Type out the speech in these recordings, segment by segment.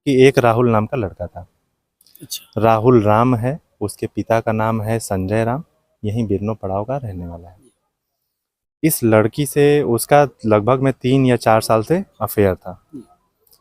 कि एक राहुल नाम का लड़का था। अच्छा। राहुल राम है, उसके पिता का नाम है संजय राम, यहीं बिरनो पड़ाव का रहने वाला है। इस लड़की से उसका लगभग में 3 या 4 साल से अफेयर था।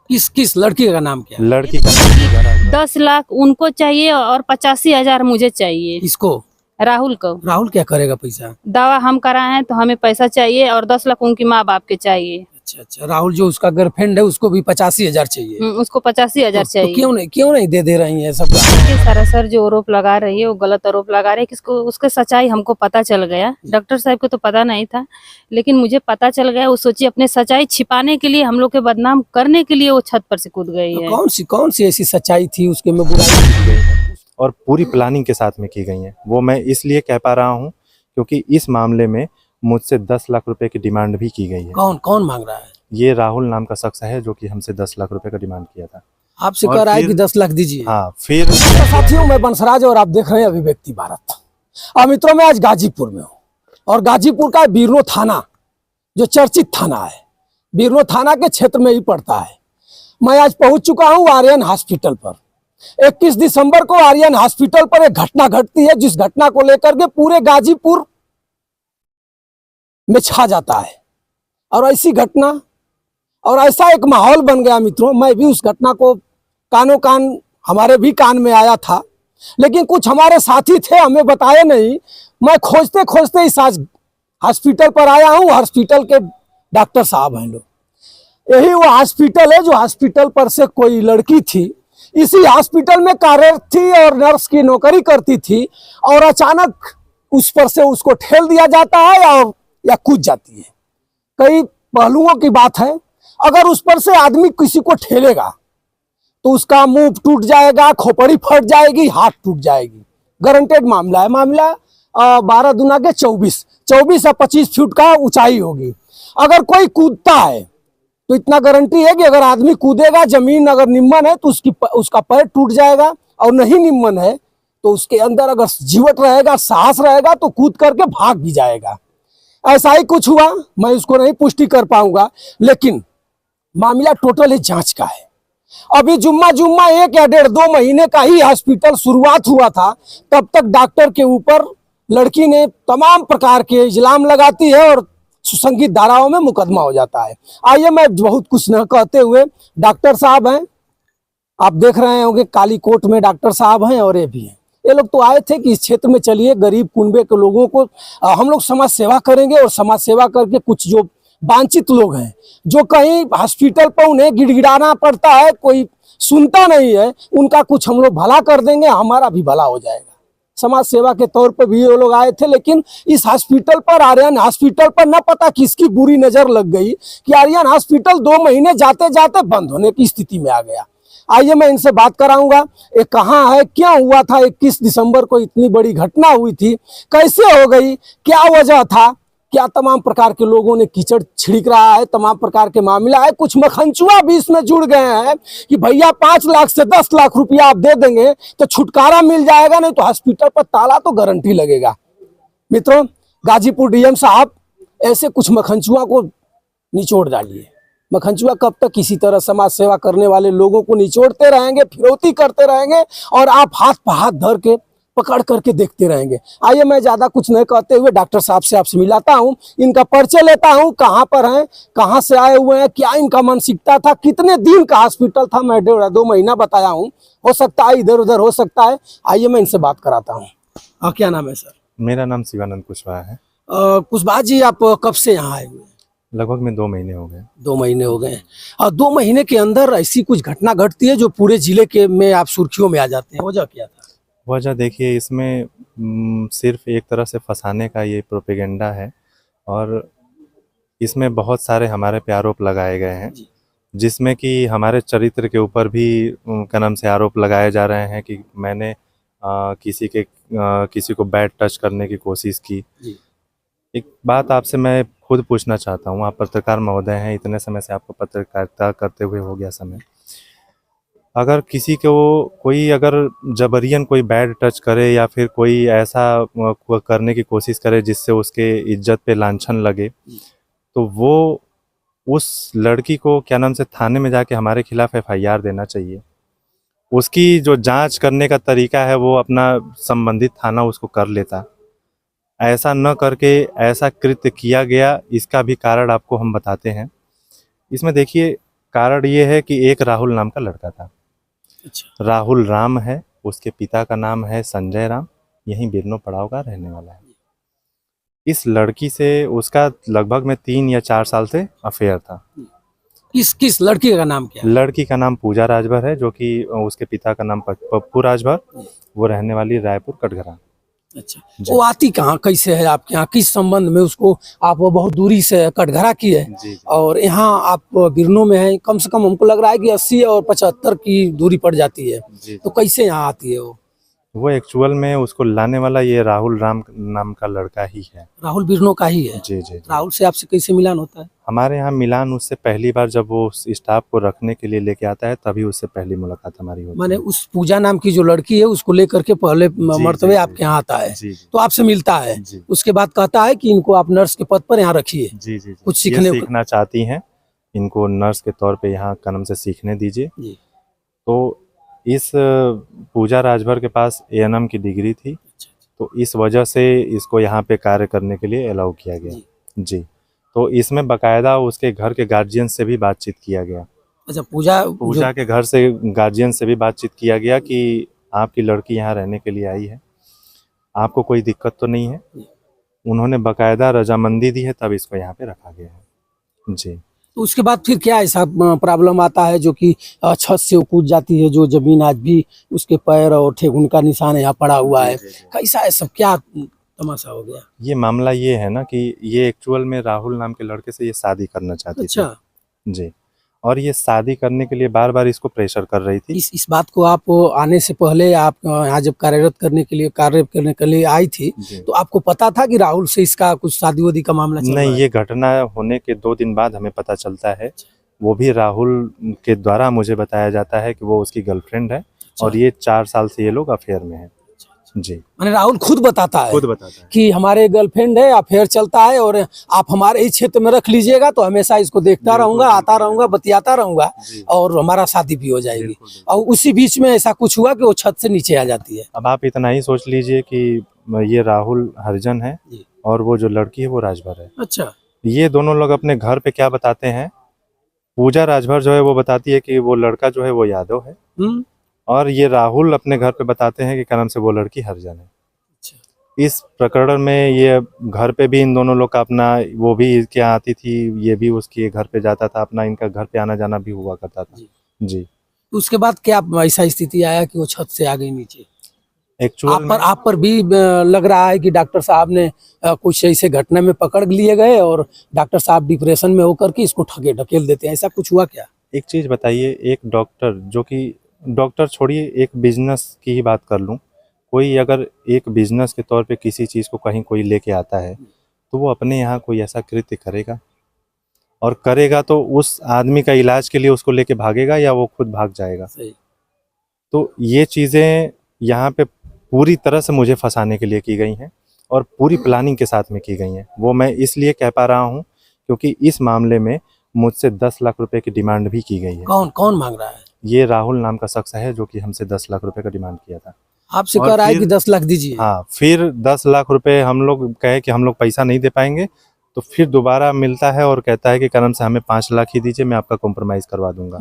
किस किस लड़की का नाम क्या है? लड़की का नाम पूजा राजवाड़े। 10 लाख उनको चाहिए और 85,000 मुझे चाहिए। किसको? राहुल को। राहुल क्या करेगा पैसा? दवा हम कराए हैं तो हमें पैसा चाहिए और 10 लाख उनकी माँ बाप के चाहिए। अच्छा अच्छा। राहुल जो उसका गर्लफ्रेंड है उसको भी 85,000 चाहिए। उसको 85,000 तो चाहिए। क्यों नहीं दे रही है सब? सरासर जो आरोप लगा रही है वो गलत आरोप लगा रही है। किसको उसके सच्चाई हमको पता चल गया। डॉक्टर साहब को तो पता नहीं था, लेकिन मुझे पता चल गया। वो सोची अपने सच्चाई छिपाने के लिए, हम लोग के बदनाम करने के लिए वो छत पर से कूद गई है। कौन सी ऐसी सच्चाई थी उसके में बुराई की गई है? और पूरी प्लानिंग के साथ में की गई है। वो मैं इसलिए कह पा रहा हूँ क्योंकि इस मामले में मुझसे 10 लाख रुपए की डिमांड भी की गई है। कौन मांग रहा है? ये राहुल नाम का शख्स है जो कि हमसे 10 लाख रुपए का डिमांड किया था। आपसे कह रहा है कि 10 लाख दीजिए। हाँ, फिर तो साथियों, मैं बंसराज और आप देख रहे हैं अभिव्यक्ति भारत। और मित्रों, मैं आज गाजीपुर में हूँ और गाजीपुर का बिरनो थाना जो चर्चित थाना है, बिरनो थाना के क्षेत्र में ही पड़ता है। मैं आज पहुंच चुका हूं आर्यन हॉस्पिटल पर। 21 दिसंबर को आर्यन हॉस्पिटल पर एक घटना घटती है, जिस घटना को लेकर के पूरे गाजीपुर में छा जाता है। और ऐसी घटना और ऐसा एक माहौल बन गया मित्रों, मैं भी उस घटना को कानों कान हमारे भी कान में आया था, लेकिन कुछ हमारे साथी थे, हमें बताए नहीं। मैं खोजते खोजते इस आज हॉस्पिटल पर आया हूँ। हॉस्पिटल के डॉक्टर साहब हैं लोग। यही वो हॉस्पिटल है जो हॉस्पिटल पर से कोई लड़की थी, इसी हॉस्पिटल में कार्यरत थी और नर्स की नौकरी करती थी, और अचानक उस पर से उसको ठेल दिया जाता है और या कूद जाती है। कई पहलुओं की बात है। अगर उस पर से आदमी किसी को ठेलेगा तो उसका मुंह टूट जाएगा, खोपड़ी फट जाएगी, हाथ टूट जाएगी। गारंटेड मामला है। मामला 12 दूना के 24 या 25 फीट का ऊंचाई होगी। अगर कोई कूदता है तो इतना गारंटी है कि अगर आदमी कूदेगा, जमीन अगर निम्न है तो उसका पैर टूट जाएगा, और नहीं निम्न है तो उसके अंदर अगर जीवट रहेगा, साहस रहेगा तो कूद करके भाग भी जाएगा। ऐसा ही कुछ हुआ। मैं उसको नहीं पुष्टि कर पाऊंगा, लेकिन मामला टोटल ही जांच का है। अभी जुम्मा 1 या 1.5-2 महीने का ही हॉस्पिटल शुरुआत हुआ था, तब तक डॉक्टर के ऊपर लड़की ने तमाम प्रकार के इल्जाम लगाती है और सुसंगीत धाराओं में मुकदमा हो जाता है। आइए, मैं बहुत कुछ न कहते हुए, डॉक्टर साहब हैं, आप देख रहे होंगे काली कोट में डॉक्टर साहब हैं, और ये भी हैं। ये लोग तो आए थे कि इस क्षेत्र में चलिए गरीब कुनबे के लोगों को हम लोग समाज सेवा करेंगे, और समाज सेवा करके कुछ जो वांछित लोग हैं, जो कहीं हॉस्पिटल पर उन्हें गिड़गिड़ाना पड़ता है, कोई सुनता नहीं है, उनका कुछ हम लोग भला कर देंगे, हमारा भी भला हो जाएगा। समाज सेवा के तौर पर भी ये लोग आए थे, लेकिन इस हॉस्पिटल पर, आर्यन हॉस्पिटल पर न पता किसकी बुरी नजर लग गई कि आर्यन हॉस्पिटल 2 महीने जाते जाते बंद होने की स्थिति में आ गया। आइए, मैं इनसे बात कराऊंगा। ये कहाँ है, क्या हुआ था, 21 दिसंबर को इतनी बड़ी घटना हुई थी, कैसे हो गई, क्या वजह था, क्या तमाम प्रकार के लोगों ने कीचड़ छिड़क रहा है, तमाम प्रकार के मामला है। कुछ मखनचुआ भी इसमें जुड़ गए हैं कि भैया 5 लाख से 10 लाख रुपया आप दे देंगे तो छुटकारा मिल जाएगा, नहीं तो हॉस्पिटल पर ताला तो गारंटी लगेगा। मित्रों, गाजीपुर डीएम साहब, ऐसे कुछ मखनचुआ को निचोड़ डालिए। मखनचुआ कब तक किसी तरह समाज सेवा करने वाले लोगों को निचोड़ते रहेंगे, फिरौती करते रहेंगे, और आप हाथ पर हाथ धर के पकड़ करके देखते रहेंगे। आइए, मैं ज्यादा कुछ नहीं कहते हुए डॉक्टर साहब से आपसे मिलाता हूं, इनका परिचय लेता हूं, कहां पर हैं, कहां से आए हुए हैं, क्या इनका मानसिकता था, कितने दिन का हॉस्पिटल था। मैं 1.5-2 महीना बताया हूं, हो सकता है इधर उधर हो सकता है। आइए, मैं इनसे बात कराता हूँ। क्या नाम है सर? मेरा नाम शिवानंद कुशवाहा है। कुशवाहा जी, आप कब से यहाँ आए हुए हैं? लगभग में 2 महीने हो गए। 2 महीने हो गए। और 2 महीने के अंदर ऐसी कुछ घटना घटती है जो पूरे जिले के में आप सुर्खियों में आ जाते हैं, वजह क्या था? वजह देखिए, इसमें सिर्फ एक तरह से फंसाने का ये प्रोपेगेंडा है, और इसमें बहुत सारे हमारे पे आरोप लगाए गए हैं, जिसमें कि हमारे चरित्र के ऊपर भी क्या नाम से आरोप लगाए जा रहे हैं कि मैंने किसी को बैड टच करने की कोशिश की। एक बात आपसे मैं खुद पूछना चाहता हूँ, आप पत्रकार महोदय हैं, इतने समय से आपको पत्रकारिता करते हुए हो गया समय। अगर किसी को कोई अगर जबरियन कोई बैड टच करे या फिर कोई ऐसा करने की कोशिश करे जिससे उसके इज्जत पे लांछन लगे, तो वो उस लड़की को क्या नाम से थाने में जाके हमारे खिलाफ FIR देना चाहिए। उसकी जो जांच करने का तरीका है वो अपना संबंधित थाना उसको कर लेता। ऐसा न करके ऐसा कृत्य किया गया, इसका भी कारण आपको हम बताते हैं। इसमें देखिए, कारण ये है कि एक राहुल नाम का लड़का था। अच्छा। राहुल राम है, उसके पिता का नाम है संजय राम, यहीं बिरनो पड़ाव का रहने वाला है। इस लड़की से उसका लगभग में 3 या 4 साल से अफेयर था। किस किस लड़की का नाम क्या है? लड़की का नाम पूजा राजभर है, जो कि उसके पिता का नाम पप्पू राजभर, वो रहने वाली रायपुर कटघरा। अच्छा, वो आती कहाँ कैसे है आपके यहाँ, किस संबंध में उसको आप वो बहुत दूरी से कटघरा की है जी। और यहाँ आप बिरनो में है, कम से कम हमको लग रहा है कि 80 और 75 की दूरी पड़ जाती है, जी। तो कैसे यहाँ आती है वो एक्चुअल में उसको लाने वाला ये राहुल राम नाम का लड़का ही है। राहुल बिरनो का ही है? जी। राहुल से आपसे कैसे मिलान होता है? हमारे यहाँ मिलान उससे पहली बार जब वो स्टाफ को रखने के लिए लेके आता है, तभी उससे पहली मुलाकात हमारी होती माने है। उस पूजा नाम की जो लड़की है उसको लेकर के पहले मर्तबे जी। आपके यहाँ आता है, जी। तो आपसे मिलता है, जी। उसके बाद कहता है कि इनको आप नर्स के पद पर यहाँ रखिए, जी। कुछ ये सीखने सीखना चाहती हैं, इनको नर्स के तौर पे यहाँ कनम से सीखने दीजिए। जी। तो इस पूजा राजभर के पास एएनएम की डिग्री थी, तो इस वजह से इसको यहाँ पे कार्य करने के लिए अलाउ किया गया। जी। तो इसमें बकायदा उसके घर के गार्जियन से भी बातचीत किया गया। अच्छा, पूजा के घर से गार्जियन से भी बातचीत किया गया कि आपकी लड़की यहाँ रहने के लिए आई है, आपको कोई दिक्कत तो नहीं है। उन्होंने बकायदा रजामंदी दी है, तब इसको यहाँ पे रखा गया है। जी। तो उसके बाद फिर क्या ऐसा प्रॉब्लम आता है जो कि छत से वो कूद जाती है, जो जमीन आज भी उसके पैर और ठेहुन का निशान यहाँ पड़ा हुआ है, कैसा है सब, क्या तमाशा हो गया? ये मामला ये है ना कि ये एक्चुअल में राहुल नाम के लड़के से ये शादी करना चाहती थी। अच्छा। जी। और ये शादी करने के लिए बार बार इसको प्रेशर कर रही थी। इस बात को आप आने से पहले, आप यहाँ जब कार्य करने के लिए आई थी, तो आपको पता था कि राहुल से इसका कुछ शादी वादी का मामला चल रहा है? नहीं, ये घटना होने के 2 दिन बाद हमें पता चलता है। वो भी राहुल के द्वारा मुझे बताया जाता है कि वो उसकी गर्लफ्रेंड है और ये 4 साल से ये लोग अफेयर में हैं। जी। माने राहुल खुद बताता है है कि हमारे गर्लफ्रेंड है, अफेयर चलता है और आप हमारे ही क्षेत्र में रख लीजिएगा तो हमेशा इसको देखता रहूंगा, आता रहूंगा, बतियाता रहूंगा और हमारा शादी भी हो जाएगी। और उसी बीच में ऐसा कुछ हुआ कि वो छत से नीचे आ जाती है। अब आप इतना ही सोच लीजिए कि ये राहुल हरिजन है और वो जो लड़की है वो राजभर है। अच्छा। ये दोनों लोग अपने घर पे क्या बताते हैं, पूजा राजभर जो है वो बताती है कि वो लड़का जो है वो यादव है, और ये राहुल अपने घर पे बताते हैं कि क्या नाम से वो लड़की हरिजन है। अच्छा। इस प्रकरण में ये घर पे भी इन दोनों लोग का अपना, वो भी इसके यहाँ आती थी, ये भी उसके घर पे जाता था, अपना इनका घर पे आना जाना भी हुआ करता था। जी। उसके बाद क्या ऐसा स्थिति आया कि वो छत से आ गई नीचे? एक्चुअल आप पर भी लग रहा है कि डॉक्टर साहब ने कुछ ऐसे घटना में पकड़ लिए गए और डॉक्टर साहब डिप्रेशन में होकर के इसको ढकेल देते हैं, ऐसा कुछ हुआ क्या? एक चीज बताइए, एक डॉक्टर, जो कि डॉक्टर छोड़िए, एक बिजनेस की ही बात कर लूँ, कोई अगर एक बिजनेस के तौर पे किसी चीज़ को कहीं कोई लेके आता है तो वो अपने यहाँ कोई ऐसा कृत्य करेगा, और करेगा तो उस आदमी का इलाज के लिए उसको लेके भागेगा या वो खुद भाग जाएगा? सही। तो ये चीज़ें यहाँ पे पूरी तरह से मुझे फंसाने के लिए की गई हैं और पूरी प्लानिंग के साथ में की गई हैं। वो मैं इसलिए कह पा रहा हूँ क्योंकि इस मामले में मुझसे 10 लाख रुपए की डिमांड भी की गई है। कौन कौन मांग रहा है? ये राहुल नाम का शख्स है जो कि हमसे 10 लाख रुपए का डिमांड किया था। आपसे कह रहा है कि 10 लाख दीजिए। हाँ, फिर 10 लाख रुपए हम लोग कहे कि हम लोग पैसा नहीं दे पाएंगे, तो फिर दोबारा मिलता है और कहता है कि करम से हमें 5 लाख ही दीजिए, मैं आपका कॉम्प्रोमाइज़ करवा दूंगा।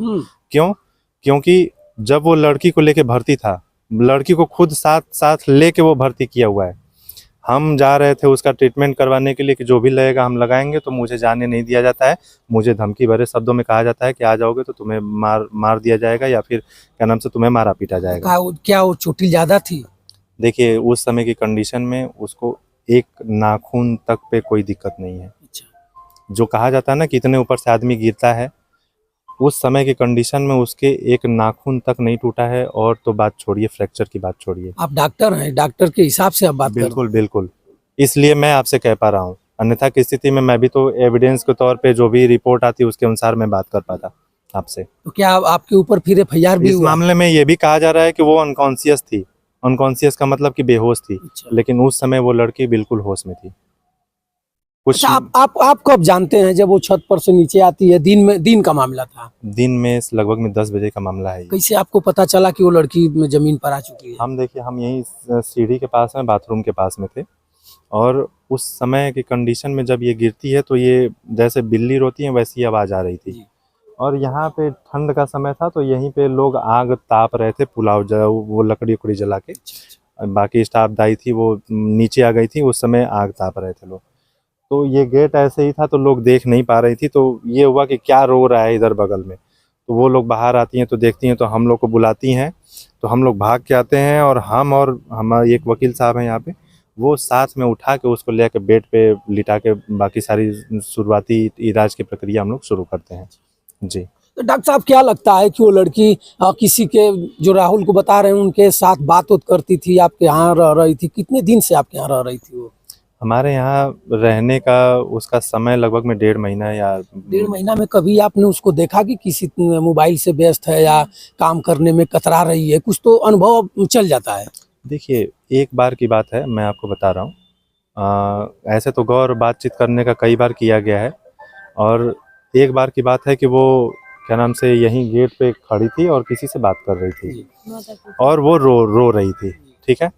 क्यों? क्योंकि जब वो लड़की को लेके भर्ती था, लड़की को खुद साथ लेके वो भर्ती किया हुआ है। हम जा रहे थे उसका ट्रीटमेंट करवाने के लिए कि जो भी लगेगा हम लगाएंगे, तो मुझे जाने नहीं दिया जाता है। मुझे धमकी भरे शब्दों में कहा जाता है कि आ जाओगे तो तुम्हें मार दिया जाएगा या फिर क्या नाम से तुम्हें मारा पीटा जाएगा। क्या वो चोटिल ज्यादा थी? देखिए, उस समय की कंडीशन में उसको एक नाखून तक पे कोई दिक्कत नहीं है। अच्छा। जो कहा जाता है ना कि इतने ऊपर से आदमी गिरता है, उस समय की कंडीशन में उसके एक नाखून तक नहीं टूटा है, और तो बात छोड़िए, फ्रैक्चर की बात छोड़िए। आप डॉक्टर हैं, डॉक्टर के हिसाब से आप बात कर रहे हैं। बिल्कुल, इसलिए मैं आपसे कह पा रहा हूँ, अन्यथा की स्थिति में मैं भी तो एविडेंस के तौर पे जो भी रिपोर्ट आती है उसके अनुसार मैं बात कर पाता आपसे। तो क्या आपके ऊपर फिर FIR भी इस हुआ? मामले में ये भी कहा जा रहा है कि वो अनकॉन्शियस थी। अनकॉन्शियस का मतलब कि बेहोश थी। अच्छा। लेकिन उस समय वो लड़की बिल्कुल होश में थी। कुछ अच्छा, आप कब जानते हैं जब वो छत पर से नीचे आती है? दिन का मामला था? दिन में लगभग में 10 बजे का मामला है ये। कैसे आपको पता चला कि वो लड़की जमीन पर आ चुकी है? हम देखिए, हम यहीं सीढ़ी के पास में, बाथरूम के पास में थे, और उस समय की कंडीशन में जब ये गिरती है तो ये जैसे बिल्ली रोती है वैसी आवाज़ आ रही थी। जी। और यहाँ पे ठंड का समय था तो यहीं पे लोग आग ताप रहे थे, पुलाव वो लकड़ी उकड़ी जला के। बाकी स्टाफ दाई थी वो नीचे आ गई थी, उस समय आग ताप रहे थे लोग। तो ये गेट ऐसे ही था तो लोग देख नहीं पा रही थी, तो ये हुआ कि क्या रो रहा है इधर बगल में। तो वो लोग बाहर आती हैं तो देखती हैं, तो हम लोग को बुलाती हैं, तो हम लोग भाग के आते हैं, और हमारे एक वकील साहब हैं यहाँ पे, वो साथ में उठा के उसको ले के बेड पे लिटा के बाकी सारी शुरुआती इलाज की प्रक्रिया हम लोग शुरू करते हैं। जी। तो डॉक्टर साहब, क्या लगता है कि वो लड़की किसी के, जो राहुल को बता रहे हैं, उनके साथ बात करती थी, आपके यहाँ रह रही थी? कितने दिन से आपके यहाँ रह रही थी वो? हमारे यहाँ रहने का उसका समय लगभग में 1.5 महीना या 1.5 महीना में कभी आपने उसको देखा कि किसी मोबाइल से व्यस्त है या काम करने में कतरा रही है? कुछ तो अनुभव चल जाता है। देखिए, एक बार की बात है, मैं आपको बता रहा हूँ। ऐसे तो गौर बातचीत करने का कई बार किया गया है, और एक बार की बात है कि वो क्या नाम से यहीं गेट पे खड़ी थी और किसी से बात कर रही थी, और वो रो रही थी। ठीक है,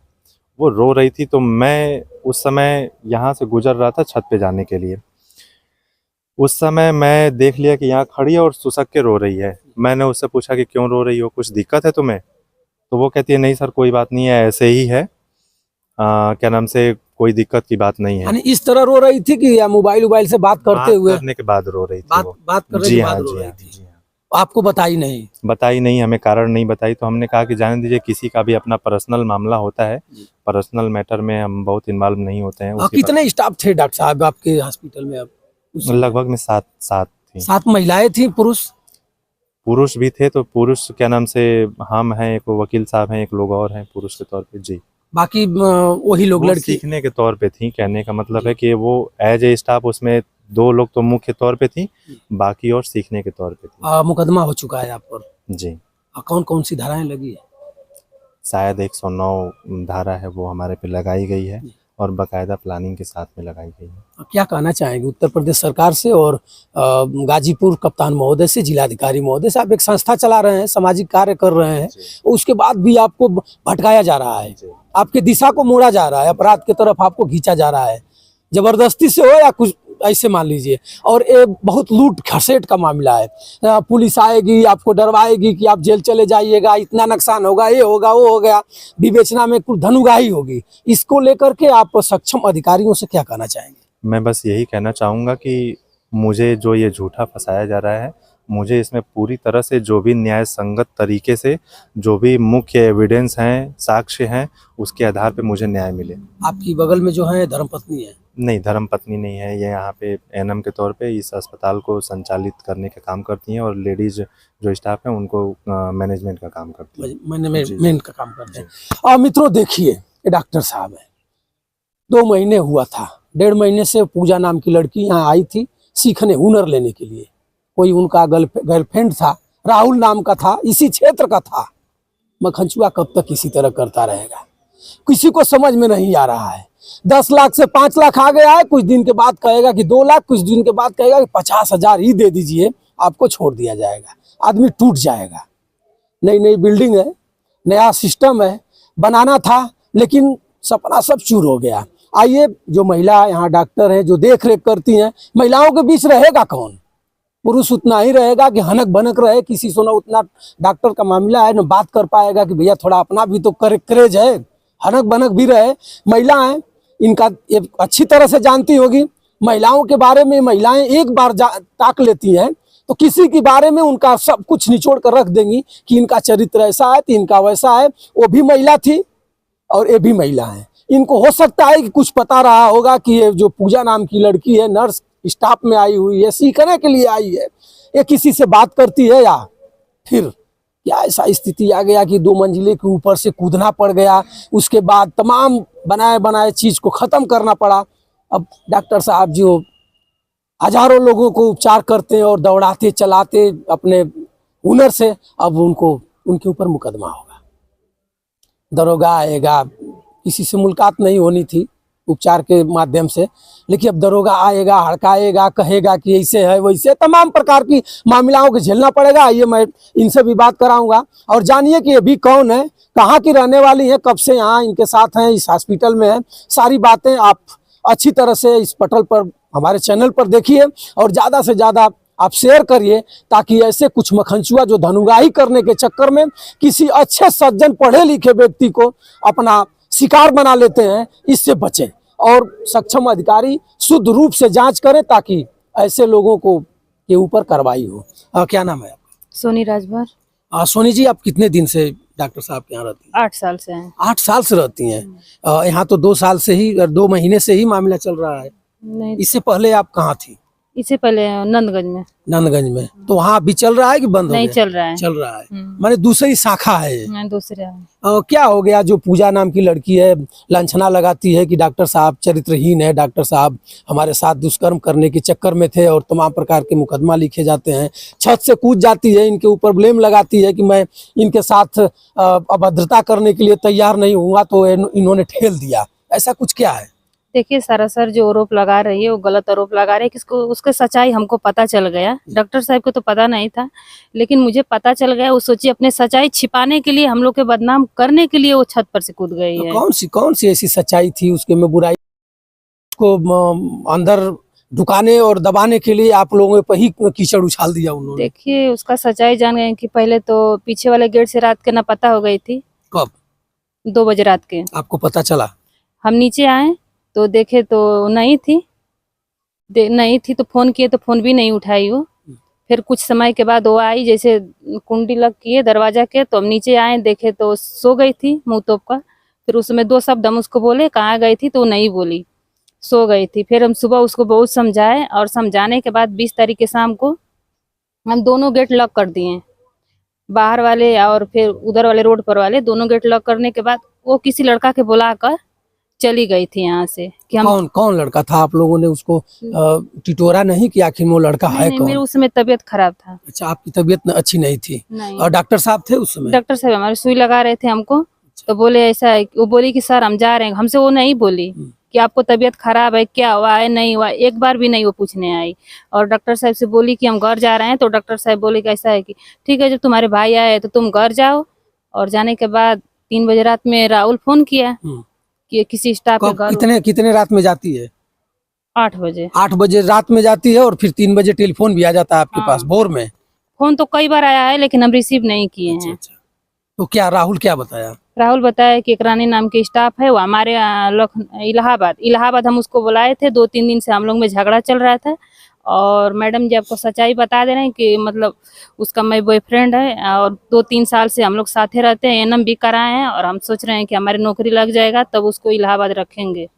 वो रो रही थी, तो मैं उस समय यहाँ से गुजर रहा था छत पे जाने के लिए। उस समय मैं देख लिया कि यहाँ खड़ी है और सुसक के रो रही है। मैंने उससे पूछा कि क्यों रो रही हो, कुछ दिक्कत है तुम्हें? तो वो कहती है नहीं सर, कोई बात नहीं है, ऐसे ही है, क्या नाम से कोई दिक्कत की बात नहीं है। यानी इस तरह रो रही थी कि या मोबाइल से बात करते हुए? करने के बाद रो रही थी बात करने जी के हाँ, बाद रो जी रही हाँ, थी। जी हाँ। आपको बताई नहीं? बताई नहीं, हमें कारण नहीं बताई, तो हमने कहा कि जाने दीजिए, किसी का भी अपना पर्सनल मामला होता है, पर्सनल मैटर में हम बहुत इन्वॉल्व नहीं होते हैं। कितने स्टाफ थे डॉक्टर साहब आपके हॉस्पिटल में अब? लगभग में 7 थी। 7 महिलाएं थी, पुरुष भी थे, तो पुरुष क्या नाम से हम हैं, एक वकील साहब हैं, एक लोग और हैं पुरुष के तौर पे। जी। बाकी वही लोग वो लड़की सीखने के तौर पे थी, कहने का मतलब है कि वो एज ए स्टाफ उसमें 2 लोग तो मुख्य तौर पे थी, बाकी और सीखने के तौर पे थी। मुकदमा हो चुका है आप पर? जी। कौन कौन सी धाराएं लगी है? शायद 109 धारा है वो हमारे पे लगाई गई है, और बाकायदा प्लानिंग के साथ में लगाई गई है। क्या कहना चाहेंगे उत्तर प्रदेश सरकार से और गाजीपुर कप्तान महोदय से, जिलाधिकारी महोदय से? आप एक संस्था चला रहे हैं, सामाजिक कार्य कर रहे हैं, उसके बाद भी आपको भटकाया जा रहा है, आपके दिशा को मोड़ा जा रहा है, अपराध की तरफ आपको खींचा जा रहा है, जबरदस्ती से हो या कुछ ऐसे मान लीजिए। और ये बहुत लूट खसेट का मामला है। पुलिस आएगी, आपको डरवाएगी कि आप जेल चले जाइएगा, इतना नुकसान होगा, ये होगा, वो हो गया, विवेचना में कुछ धनुगाही होगी। इसको लेकर के आप सक्षम अधिकारियों से क्या कहना चाहेंगे? मैं बस यही कहना चाहूँगा कि मुझे जो ये झूठा फंसाया जा रहा है, मुझे इसमें पूरी तरह से जो भी न्याय संगत तरीके से जो भी मुख्य एविडेंस हैं, साक्ष्य हैं, उसके आधार पे मुझे न्याय मिले। आपकी बगल में जो है धर्मपत्नी है? नहीं, धर्मपत्नी नहीं है, ये यहाँ पे एनएम के तौर पे इस अस्पताल को संचालित करने का काम करती हैं, और लेडीज जो स्टाफ है उनको मैनेजमेंट का काम करती है। मैनेजमेंट का काम करते हैं। और मित्रों देखिए, ये डॉक्टर साहब है, 2 महीने हुआ था, 1.5 महीने से पूजा नाम की लड़की यहाँ आई थी सीखने, हुनर लेने के लिए। कोई उनका गर्लफ्रेंड था, राहुल नाम का था, इसी क्षेत्र का था। मखनचुआ कब तक इसी तरह करता रहेगा? किसी को समझ में नहीं आ रहा है। 10 लाख से 5 लाख आ गया है, कुछ दिन के बाद कहेगा कि 2 लाख, कुछ दिन के बाद कहेगा कि 50,000 ही दे दीजिए, आपको छोड़ दिया जाएगा। आदमी टूट जाएगा। नई नई बिल्डिंग है, नया सिस्टम है, बनाना था, लेकिन सपना सब चूर हो गया। आइए, जो महिला यहाँ डॉक्टर है, जो देख रेख करती हैं, महिलाओं के बीच रहेगा कौन? पुरुष उतना ही रहेगा कि हनक भनक रहे, किसी से ना उतना डॉक्टर का मामला है, न बात कर पाएगा कि भैया थोड़ा अपना भी तो क्रेज है, हनक भनक भी रहे। महिलाएं इनका अच्छी तरह से जानती होगी, महिलाओं के बारे में महिलाएं एक बार ताक लेती हैं तो किसी के बारे में उनका सब कुछ निचोड़ कर रख देंगी कि इनका चरित्र ऐसा है, तो इनका वैसा है। वो भी महिला थी और ये भी महिला है। इनको हो सकता है कि कुछ पता रहा होगा कि ये जो पूजा नाम की लड़की है, नर्स स्टाफ में आई हुई है, सीखने के लिए आई है, ये किसी से बात करती है, या फिर क्या ऐसा स्थिति आ गया कि 2 मंजिले के ऊपर से कूदना पड़ गया, उसके बाद तमाम बनाए बनाए चीज को खत्म करना पड़ा। अब डॉक्टर साहब जो हजारों लोगों को उपचार करते हैं और दौड़ाते चलाते अपने हुनर से, अब उनके ऊपर मुकदमा होगा, दरोगा आएगा। किसी से मुलाकात नहीं होनी थी, उपचार के माध्यम से। लेकिन अब दरोगा आएगा, हड़काएगा, कहेगा कि ऐसे है वैसे, तमाम प्रकार की मामलाओं को झेलना पड़ेगा। आइए मैं इनसे भी बात कराऊंगा और जानिए कि ये भी कौन है, कहाँ की रहने वाली है, कब से यहाँ इनके साथ हैं, इस हॉस्पिटल में है। सारी बातें आप अच्छी तरह से इस पटल पर, हमारे चैनल पर देखिए और ज़्यादा से ज़्यादा आप शेयर करिए, ताकि ऐसे कुछ मखनचुआ जो धनुगाही करने के चक्कर में किसी अच्छे सज्जन पढ़े लिखे व्यक्ति को अपना शिकार बना लेते हैं, इससे बचें और सक्षम अधिकारी शुद्ध रूप से जांच करें, ताकि ऐसे लोगों को के ऊपर कार्रवाई हो। क्या नाम है आपका? सोनी राजभर। सोनी जी, आप कितने दिन से डॉक्टर साहब के यहाँ रहती हैं? 8 साल से हैं। 8 साल से रहती हैं। यहाँ तो 2 साल से ही, 2 महीने से ही मामला चल रहा है। नहीं, इससे पहले आप कहाँ थी? इससे पहले नंदगंज में। नंदगंज में। तो वहाँ अभी चल रहा है कि बंद हो नहीं गया? चल रहा है। चल रहा है, माने दूसरी शाखा है ये। दूसरे है। क्या हो गया, जो पूजा नाम की लड़की है लांछना लगाती है कि डॉक्टर साहब चरित्रहीन है, डॉक्टर साहब हमारे साथ दुष्कर्म करने के चक्कर में थे और तमाम प्रकार के मुकदमा लिखे जाते हैं। छत से कूद जाती है, इनके ऊपर ब्लेम लगाती है कि मैं इनके साथ अभद्रता करने के लिए तैयार नहीं हुआ तो इन्होंने ठेल दिया। ऐसा कुछ क्या है? देखिए सरासर जो आरोप लगा रही है वो गलत आरोप लगा रही है। किसको उसके सच्चाई हमको पता चल गया, डॉक्टर साहब को तो पता नहीं था, लेकिन मुझे पता चल गया। वो सोची अपने सच्चाई छिपाने के लिए, हम लोग के बदनाम करने के लिए वो छत पर से कूद गई है। कौन सी ऐसी सच्चाई थी उसके में बुराई को अंदर ढुकाने और दबाने के लिए आप लोगों पे ही कीचड़ उछाल दिया उन्होंने? देखिए उसका सच्चाई जान गए कि पहले तो पीछे वाले गेट से रात के ना पता हो गई थी। कब? 2 बजे रात के आपको पता चला? हम नीचे आए तो देखे तो नहीं थी तो फोन किए तो फोन भी नहीं उठाई वो। फिर कुछ समय के बाद वो आई, जैसे कुंडी लग किए दरवाजा के, तो हम नीचे आए देखे तो सो गई थी मुंह तोप का। फिर उसमें 2 शब्द हम उसको बोले कहाँ गई थी, तो वो नहीं बोली, सो गई थी। फिर हम सुबह उसको बहुत समझाए और समझाने के बाद 20 तारीख के शाम को हम दोनों गेट लॉक कर दिए, बाहर वाले और फिर उधर वाले रोड पर वाले, दोनों गेट लॉक करने के बाद वो किसी लड़का के बुलाकर चली गई थी यहाँ से। कि हम कौन लड़का था? आप लोगों ने उसको टिटोरा नहीं कि आखिर वो लड़का है कौन? मेरे उस समय तबीयत खराब था। अच्छा, आपकी तबीयत अच्छी नहीं थी? नहीं। और डॉक्टर साहब थे उस समय? डॉक्टर साहब हमारे सुई लगा रहे थे हमको, तो बोले ऐसा है, वो बोली कि सर हम जा रहे हैं। हमसे वो नहीं बोली कि आपको तबीयत खराब है, क्या हुआ है, नहीं हुआ, एक बार भी नहीं वो पूछने आई। और डॉक्टर साहब से बोली कि हम घर जा रहे हैं, तो डॉक्टर साहब बोले कि ऐसा है कि ठीक है, जब तुम्हारे भाई आए तो तुम घर जाओ। और जाने के बाद 3 बजे रात में राहुल फोन किया कि किसी स्टाफ के घर। कितने रात में जाती है? 8 बजे। 8 बजे रात में जाती है और फिर 3 बजे टेलीफोन भी आ जाता है आपके पास भोर में? फोन तो कई बार आया है लेकिन हम रिसीव नहीं किए हैं। अच्छा। तो क्या राहुल क्या बताया? राहुल बताया कि एक रानी नाम के स्टाफ है, वो हमारे इलाहाबाद हम उसको बुलाए थे। 2-3 दिन से हम लोग में झगड़ा चल रहा था और मैडम जी आपको सच्चाई बता दे रहे हैं कि मतलब उसका मैं बॉयफ्रेंड है और 2-3 साल से हम लोग साथे रहते हैं, एनएम भी कराए हैं और हम सोच रहे हैं कि हमारी नौकरी लग जाएगा तब उसको इलाहाबाद रखेंगे।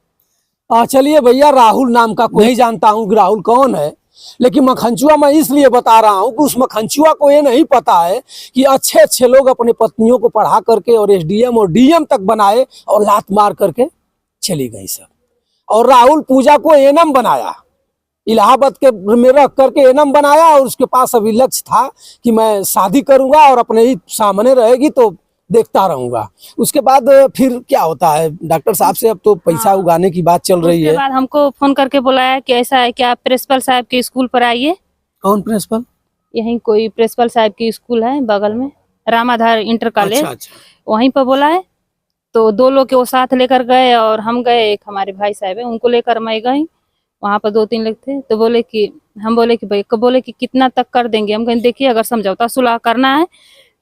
चलिए भैया, राहुल नाम का कोई नहीं जानता हूँ राहुल कौन है, लेकिन मखनचुआ मैं इसलिए बता रहा हूँ कि उस मखनचुआ को ये नहीं पता है कि अच्छे लोग अपने पत्नियों को पढ़ा करके और एसडीएम और डीएम तक बनाए और लात मार करके चली गई सब। और राहुल पूजा को एनएम बनाया, इलाहाबाद के में रख करके एनएम बनाया और उसके पास अभी लक्ष्य था कि मैं शादी करूंगा और अपने ही सामने रहेगी तो देखता रहूंगा। उसके बाद फिर क्या होता है डॉक्टर साहब से? अब तो पैसा उगाने की बात चल रही है। उसके बाद हमको फोन करके बुलाया कि ऐसा है कि आप प्रिंसिपल साहब के स्कूल पर आइए। कौन प्रिंसिपल? यहीं कोई प्रिंसिपल साहब की स्कूल है बगल में, रामाधार इंटर कॉलेज। अच्छा। वहीं पर बोला है तो 2 लोग के वो साथ लेकर गए और हम गए, एक हमारे भाई साहब है उनको लेकर मैं गई। वहाँ पर 2-3 लोग थे तो बोले कि हम बोले कि भाई बोले कि कितना तक कर देंगे? हम कहें देखिए अगर समझौता सुलह करना है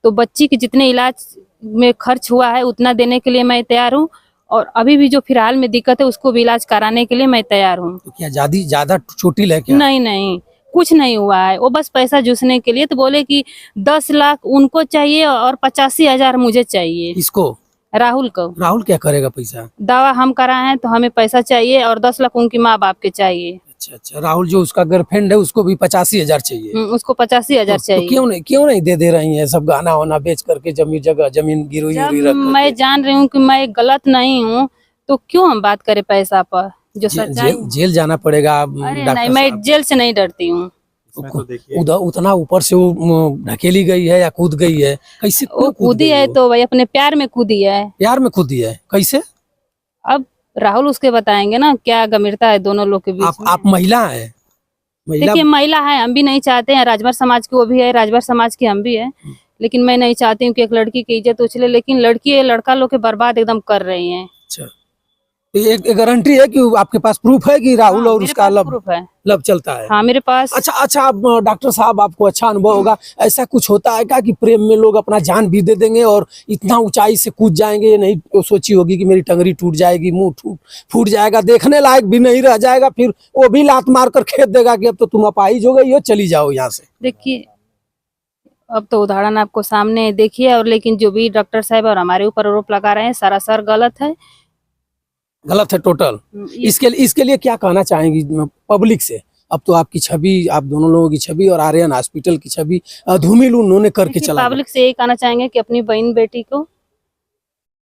तो बच्ची के जितने इलाज में खर्च हुआ है उतना देने के लिए मैं तैयार हूँ और अभी भी जो फिलहाल में दिक्कत है उसको भी इलाज कराने के लिए मैं तैयार हूँ। तो क्या ज्यादा चोटिल है क्या? नहीं कुछ नहीं हुआ है, वो बस पैसा जूसने के लिए। तो बोले कि 10 लाख उनको चाहिए और 85,000 मुझे चाहिए। इसको? राहुल को। राहुल क्या करेगा पैसा? दवा हम कराए हैं तो हमें पैसा चाहिए और 10 लाख उनकी माँ बाप के चाहिए। अच्छा। राहुल जो उसका गर्लफ्रेंड है उसको भी 85,000 चाहिए? उसको 85,000 चाहिए। तो क्यों नहीं दे रही है? सब गहना वना बेच करके जमीन गिरवी रख करके। मैं जान रही हूँ कि मैं गलत नहीं हूँ तो क्यों हम बात करें पैसा पर? जो सच्चाई जेल जाना पड़ेगा। अरे नहीं, मैं जेल से नहीं डरती हूँ। उतना ऊपर से वो ढकेली गई है या कूद गई है? कैसे वो कूदी है? तो भाई अपने प्यार में कूदी है। प्यार में कूदी है? कैसे? अब राहुल उसके बताएंगे ना क्या गंभीरता है दोनों लोग के बीच में। आप महिला है, महिला देखिए महिला है, हम भी नहीं चाहते हैं, राजभर समाज की वो भी है, राजभर समाज की हम भी है, लेकिन मैं नहीं चाहती हूँ कि एक लड़की की इज्जत उछले, लेकिन लड़की लड़का लोग के बर्बाद एकदम कर रही हैं। अच्छा, तो एक गारंटी है कि आपके पास प्रूफ है कि राहुल हाँ, और मेरे उसका पास लब प्रूफ है। लब चलता है? हाँ मेरे पास। अच्छा आप डॉक्टर साहब, आपको अच्छा अनुभव होगा, ऐसा कुछ होता है क्या कि प्रेम में लोग अपना जान भी दे देंगे और इतना ऊंचाई से कूद जाएंगे? ये नहीं तो सोची होगी कि मेरी टंगरी टूट जाएगी, मुंह फूट जाएगा, देखने लायक भी नहीं रह जाएगा, फिर वो भी लात मार कर खेत देगा कि अब तो तुम अपाहिज हो गई हो, चली जाओ यहाँ से। देखिए अब तो उदाहरण आपको सामने देखिए, और लेकिन जो भी डॉक्टर साहब और हमारे ऊपर आरोप लगा रहे हैं सरासर गलत है, गलत है टोटल। इसके लिए क्या कहना चाहेंगी पब्लिक से? अब तो आपकी छवि, आप दोनों लोगों की छवि और आर्यन हॉस्पिटल की छवि धूमिल उन्होंने करके चला। पब्लिक से यही कहना चाहेंगे कि अपनी बहन बेटी को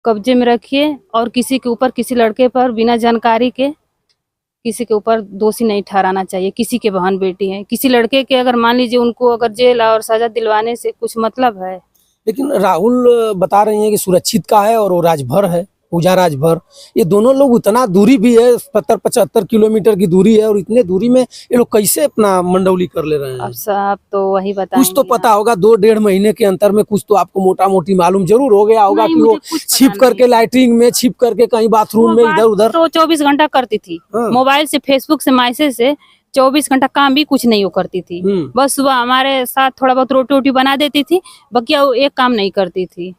कब्जे में रखिए और किसी के ऊपर, किसी लड़के पर बिना जानकारी के किसी के ऊपर दोषी नहीं ठहराना चाहिए। किसी के बहन बेटी है, किसी लड़के के अगर मान लीजिए उनको अगर जेल और सजा दिलवाने से कुछ मतलब है। लेकिन राहुल बता रही हैं कि सुरक्षित का है और वो राजभर है, पूजा राजभर, ये दोनों लोग उतना दूरी भी है, 70-75 किलोमीटर की दूरी है, और इतने दूरी में ये लोग कैसे अपना मंडौली कर ले रहे हैं? अब साहब तो वही बताएंगे। कुछ तो पता होगा, 2-1.5 महीने के अंतर में कुछ तो आपको मोटा मोटी मालूम जरूर हो गया होगा कि वो छिप करके लाइटिंग में, छिप करके कहीं बाथरूम में इधर उधर तो 24 घंटा करती थी। मोबाइल से, फेसबुक से, मैसेज से 24 घंटा काम भी कुछ नहीं वो करती थी। बस सुबह हमारे साथ थोड़ा बहुत रोटी वोटी बना देती थी, बाकी वो एक काम नहीं करती थी।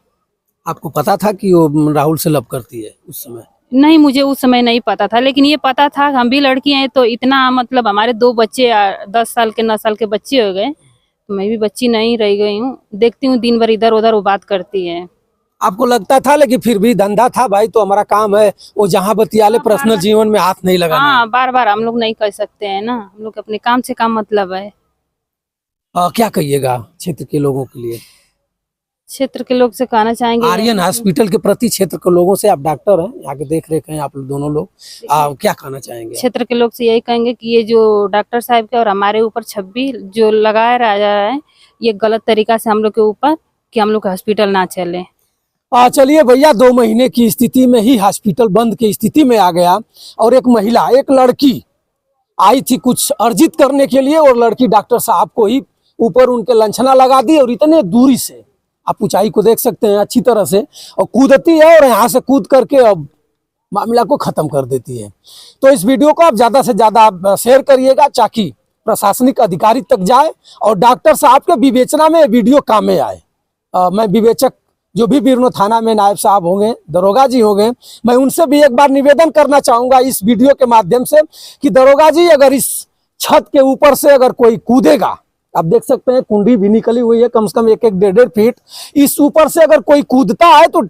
आपको पता था कि वो राहुल से लव करती है उस समय? नहीं, मुझे उस समय नहीं पता था, लेकिन ये पता था हम भी लड़की हैं, तो इतना मतलब हमारे 2 बच्चे 10 साल के 9 साल के बच्चे हो गए, तो मैं भी बच्ची नहीं रह गई हूँ। देखती हूँ दिन भर इधर उधर वो बात करती है। आपको लगता था, लेकिन फिर भी धंधा था भाई, तो हमारा काम है, वो जहाँ बतियाले पर्सनल जीवन में हाथ नहीं लगाना। हाँ, बार बार हम लोग नहीं कर सकते हैं ना, हम लोग अपने काम से काम मतलब है। क्या कहिएगा क्षेत्र के लोगों के लिए? क्षेत्र के लोग से कहना चाहेंगे, आर्यन हॉस्पिटल के प्रति क्षेत्र के लोगों से, आप डॉक्टर हैं, यहाँ के देख रेख हैं आप दोनों लोग, क्या कहना चाहेंगे? क्षेत्र के लोग से यही कहेंगे कि ये जो डॉक्टर साहब के और हमारे ऊपर छब्बी जो लगाया जा रहा है, ये गलत तरीका से हम लोग के ऊपर, कि हम लोग का हॉस्पिटल ना चले। चलिए भैया, 2 महीने की स्थिति में ही हॉस्पिटल बंद की स्थिति में आ गया, और एक महिला, एक लड़की आई थी कुछ अर्जित करने के लिए, और लड़की डॉक्टर साहब को ही ऊपर उनके लांछना लगा दी, और इतने दूरी से आप ऊंचाई को देख सकते हैं अच्छी तरह से, और कूदती है, और यहाँ से कूद करके अब मामला को खत्म कर देती है। तो इस वीडियो को आप ज़्यादा से ज़्यादा शेयर करिएगा, ताकि प्रशासनिक अधिकारी तक जाए और डॉक्टर साहब के विवेचना में वीडियो काम में आए। मैं विवेचक जो भी बिरनो थाना में नायब साहब होंगे, दरोगा जी होंगे, मैं उनसे भी एक बार निवेदन करना चाहूँगा इस वीडियो के माध्यम से कि दरोगा जी, अगर इस छत के ऊपर से अगर कोई कूदेगा, आप देख सकते हैं कुंडी भी निकली हुई है, कम से कम 1-1.5 फीट, इस ऊपर से अगर कोई कूदता है तो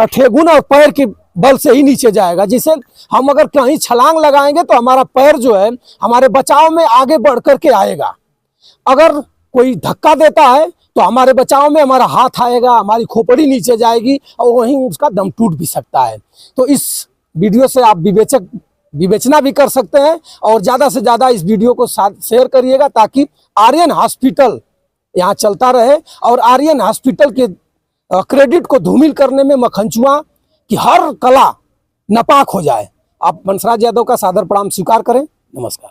ठेगुन और पैर के बल से ही नीचे जाएगा। जिसे हम अगर कहीं छलांग लगाएंगे तो हमारा पैर जो है हमारे बचाव में आगे बढ़ करके आएगा। अगर कोई धक्का देता है तो हमारे बचाव में हमारा हाथ आएगा, हमारी खोपड़ी नीचे जाएगी, और वहीं उसका दम टूट भी सकता है। तो इस वीडियो से आप विवेचना भी कर सकते हैं, और ज़्यादा से ज़्यादा इस वीडियो को शेयर करिएगा, ताकि आर्यन हॉस्पिटल यहाँ चलता रहे, और आर्यन हॉस्पिटल के क्रेडिट को धूमिल करने में मखनचुआ की हर कला नापाक हो जाए। आप बंसराज यादव का सादर प्रणाम स्वीकार करें। नमस्कार।